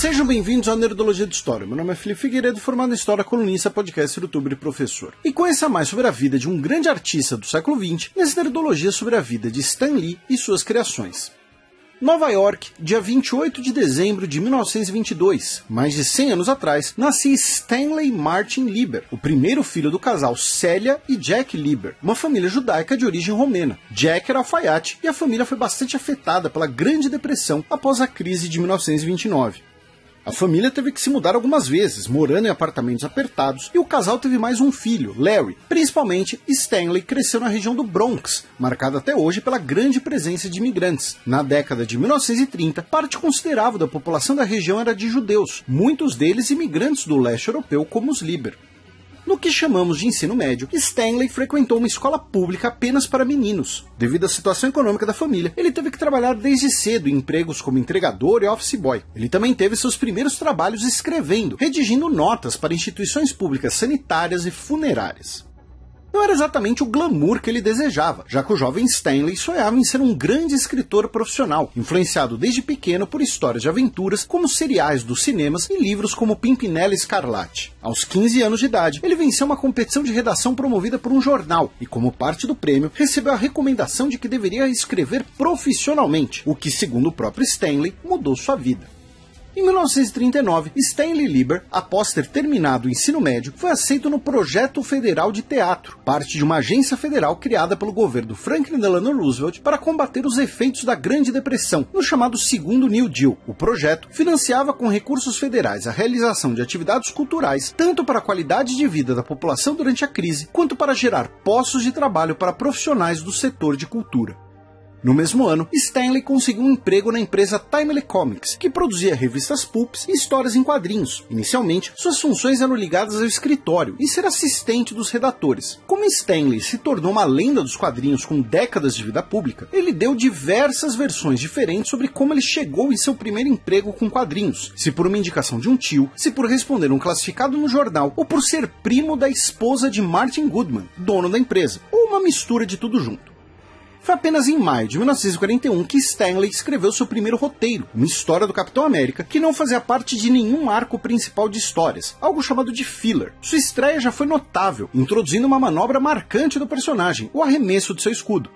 Sejam bem-vindos ao Nerdologia de História. Meu nome é Felipe Figueiredo, formado em História, colunista, podcast, youtuber e professor. E conheça mais sobre a vida de um grande artista do século XX, nessa Nerdologia sobre a vida de Stan Lee e suas criações. Nova York, dia 28 de dezembro de 1922, mais de 100 anos atrás, nascia Stanley Martin Lieber, o primeiro filho do casal Celia e Jack Lieber, uma família judaica de origem romena. Jack era alfaiate e a família foi bastante afetada pela Grande Depressão após a crise de 1929. A família teve que se mudar algumas vezes, morando em apartamentos apertados, e o casal teve mais um filho, Larry. Principalmente, Stanley cresceu na região do Bronx, marcada até hoje pela grande presença de imigrantes. Na década de 1930, parte considerável da população da região era de judeus, muitos deles imigrantes do leste europeu como os Lieber. No que chamamos de ensino médio, Stanley frequentou uma escola pública apenas para meninos. Devido à situação econômica da família, ele teve que trabalhar desde cedo em empregos como entregador e office boy. Ele também teve seus primeiros trabalhos escrevendo, redigindo notas para instituições públicas sanitárias e funerárias. Não era exatamente o glamour que ele desejava, já que o jovem Stanley sonhava em ser um grande escritor profissional, influenciado desde pequeno por histórias de aventuras como seriais dos cinemas e livros como Pimpinela Escarlate. Aos 15 anos de idade, ele venceu uma competição de redação promovida por um jornal e, como parte do prêmio, recebeu a recomendação de que deveria escrever profissionalmente, o que, segundo o próprio Stanley, mudou sua vida. Em 1939, Stanley Lieber, após ter terminado o ensino médio, foi aceito no Projeto Federal de Teatro, parte de uma agência federal criada pelo governo Franklin Delano Roosevelt para combater os efeitos da Grande Depressão, no chamado Segundo New Deal. O projeto financiava com recursos federais a realização de atividades culturais, tanto para a qualidade de vida da população durante a crise, quanto para gerar postos de trabalho para profissionais do setor de cultura. No mesmo ano, Stanley conseguiu um emprego na empresa Timely Comics, que produzia revistas pulps e histórias em quadrinhos. Inicialmente, suas funções eram ligadas ao escritório e ser assistente dos redatores. Como Stanley se tornou uma lenda dos quadrinhos com décadas de vida pública, ele deu diversas versões diferentes sobre como ele chegou em seu primeiro emprego com quadrinhos, se por uma indicação de um tio, se por responder um classificado no jornal, ou por ser primo da esposa de Martin Goodman, dono da empresa, ou uma mistura de tudo junto. Foi apenas em maio de 1941 que Stanley escreveu seu primeiro roteiro, uma história do Capitão América que não fazia parte de nenhum arco principal de histórias, algo chamado de filler. Sua estreia já foi notável, introduzindo uma manobra marcante do personagem, o arremesso de seu escudo.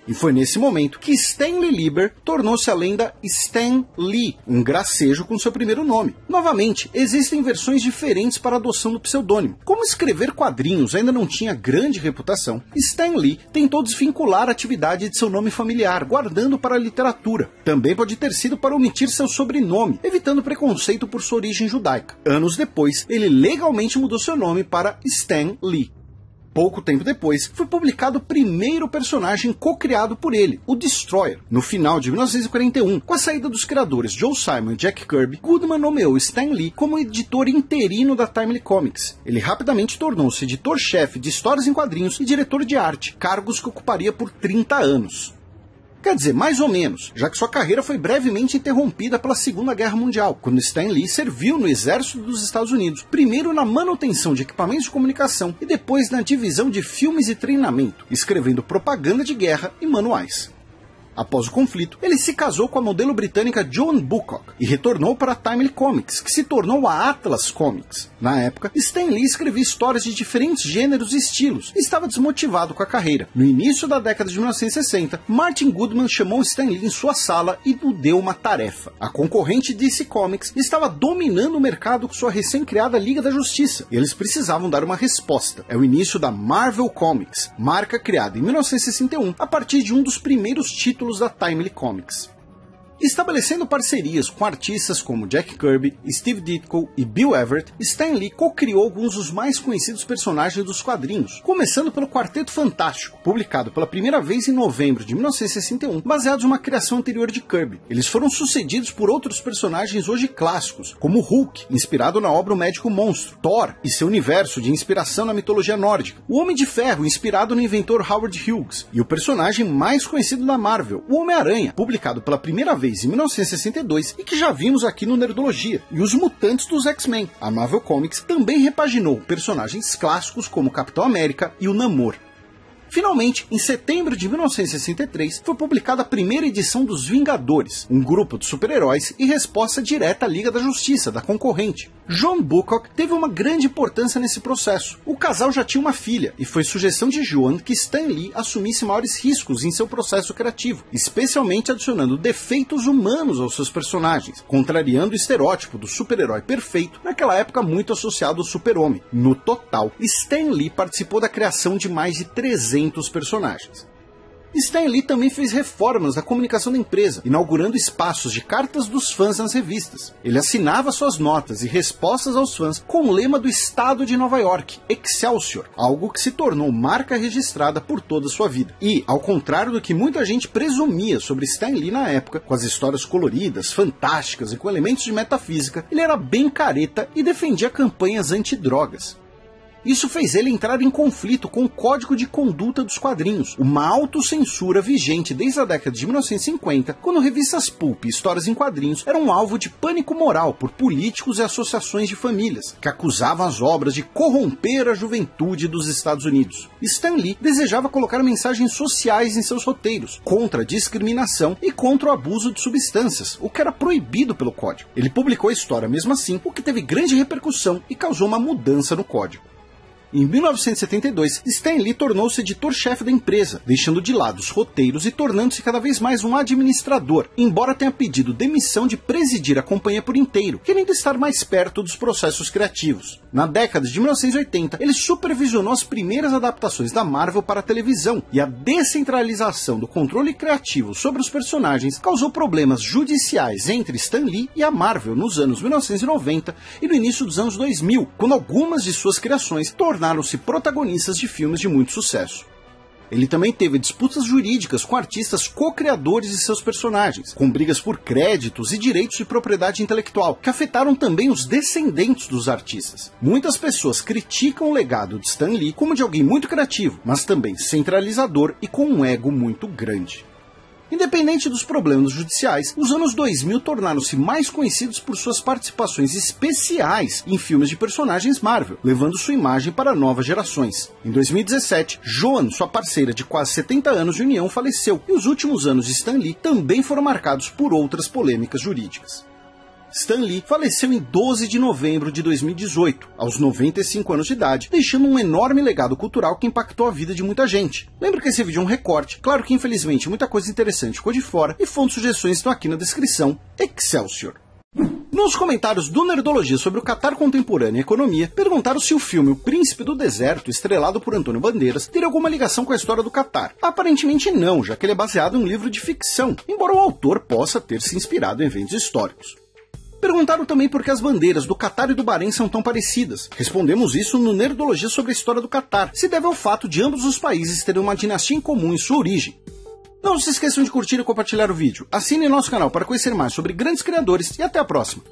E foi nesse momento que Stanley Lieber tornou-se a lenda Stan Lee, um gracejo com seu primeiro nome. Novamente, existem versões diferentes para a adoção do pseudônimo. Como escrever quadrinhos ainda não tinha grande reputação, Stan Lee tentou desvincular a atividade de seu nome familiar, guardando para a literatura. Também pode ter sido para omitir seu sobrenome, evitando preconceito por sua origem judaica. Anos depois, ele legalmente mudou seu nome para Stan Lee. Pouco tempo depois, foi publicado o primeiro personagem co-criado por ele, o Destroyer. No final de 1941, com a saída dos criadores Joe Simon e Jack Kirby, Goodman nomeou Stan Lee como editor interino da Timely Comics. Ele rapidamente tornou-se editor-chefe de histórias em quadrinhos e diretor de arte, cargos que ocuparia por 30 anos. Quer dizer, mais ou menos, já que sua carreira foi brevemente interrompida pela Segunda Guerra Mundial, quando Stan Lee serviu no Exército dos Estados Unidos, primeiro na manutenção de equipamentos de comunicação e depois na divisão de filmes e treinamento, escrevendo propaganda de guerra e manuais. Após o conflito, ele se casou com a modelo britânica Joan Bucock e retornou para a Timely Comics, que se tornou a Atlas Comics. Na época, Stan Lee escrevia histórias de diferentes gêneros e estilos e estava desmotivado com a carreira. No início da década de 1960, Martin Goodman chamou Stan Lee em sua sala e lhe deu uma tarefa. A concorrente DC Comics estava dominando o mercado com sua recém-criada Liga da Justiça, e eles precisavam dar uma resposta. É o início da Marvel Comics, marca criada em 1961 a partir de um dos primeiros títulos da Timely Comics. Estabelecendo parcerias com artistas como Jack Kirby, Steve Ditko e Bill Everett, Stan Lee co-criou alguns dos mais conhecidos personagens dos quadrinhos, começando pelo Quarteto Fantástico, publicado pela primeira vez em novembro de 1961, baseados em uma criação anterior de Kirby. Eles foram sucedidos por outros personagens hoje clássicos, como Hulk, inspirado na obra O Médico Monstro, Thor e seu universo de inspiração na mitologia nórdica, o Homem de Ferro, inspirado no inventor Howard Hughes, e o personagem mais conhecido da Marvel, o Homem-Aranha, publicado pela primeira vez em 1962 e que já vimos aqui no Nerdologia, e os Mutantes dos X-Men. A Marvel Comics também repaginou personagens clássicos como o Capitão América e o Namor. Finalmente, em setembro de 1963, foi publicada a primeira edição dos Vingadores, um grupo de super-heróis e resposta direta à Liga da Justiça, da concorrente. John Bucock teve uma grande importância nesse processo. O casal já tinha uma filha, e foi sugestão de Joan que Stan Lee assumisse maiores riscos em seu processo criativo, especialmente adicionando defeitos humanos aos seus personagens, contrariando o estereótipo do super-herói perfeito, naquela época muito associado ao super-homem. No total, Stan Lee participou da criação de mais de 300 personagens. Stan Lee também fez reformas na comunicação da empresa, inaugurando espaços de cartas dos fãs nas revistas. Ele assinava suas notas e respostas aos fãs com o lema do estado de Nova York, Excelsior, algo que se tornou marca registrada por toda a sua vida. E, ao contrário do que muita gente presumia sobre Stan Lee na época, com as histórias coloridas, fantásticas e com elementos de metafísica, ele era bem careta e defendia campanhas antidrogas. Isso fez ele entrar em conflito com o Código de Conduta dos Quadrinhos, uma autocensura vigente desde a década de 1950, quando revistas pulp e histórias em quadrinhos eram alvo de pânico moral por políticos e associações de famílias, que acusavam as obras de corromper a juventude dos Estados Unidos. Stan Lee desejava colocar mensagens sociais em seus roteiros, contra a discriminação e contra o abuso de substâncias, o que era proibido pelo Código. Ele publicou a história mesmo assim, o que teve grande repercussão e causou uma mudança no Código. Em 1972, Stan Lee tornou-se editor-chefe da empresa, deixando de lado os roteiros e tornando-se cada vez mais um administrador, embora tenha pedido demissão de presidir a companhia por inteiro, querendo estar mais perto dos processos criativos. Na década de 1980, ele supervisionou as primeiras adaptações da Marvel para a televisão, e a descentralização do controle criativo sobre os personagens causou problemas judiciais entre Stan Lee e a Marvel nos anos 1990 e no início dos anos 2000, quando algumas de suas criações tornaram-se protagonistas de filmes de muito sucesso. Ele também teve disputas jurídicas com artistas co-criadores de seus personagens, com brigas por créditos e direitos de propriedade intelectual, que afetaram também os descendentes dos artistas. Muitas pessoas criticam o legado de Stan Lee como de alguém muito criativo, mas também centralizador e com um ego muito grande. Independente dos problemas judiciais, os anos 2000 tornaram-se mais conhecidos por suas participações especiais em filmes de personagens Marvel, levando sua imagem para novas gerações. Em 2017, Joan, sua parceira de quase 70 anos de união, faleceu, e os últimos anos de Stan Lee também foram marcados por outras polêmicas jurídicas. Stan Lee faleceu em 12 de novembro de 2018, aos 95 anos de idade, deixando um enorme legado cultural que impactou a vida de muita gente. Lembra que esse vídeo é um recorte, claro que infelizmente muita coisa interessante ficou de fora, e fontes e sugestões estão aqui na descrição. Excelsior! Nos comentários do Nerdologia sobre o Catar contemporâneo e economia, perguntaram se o filme O Príncipe do Deserto, estrelado por Antônio Bandeiras, teria alguma ligação com a história do Catar. Aparentemente não, já que ele é baseado em um livro de ficção, embora o autor possa ter se inspirado em eventos históricos. Perguntaram também por que as bandeiras do Catar e do Bahrein são tão parecidas. Respondemos isso no Nerdologia sobre a história do Catar, se deve ao fato de ambos os países terem uma dinastia em comum em sua origem. Não se esqueçam de curtir e compartilhar o vídeo. Assine nosso canal para conhecer mais sobre grandes criadores e até a próxima.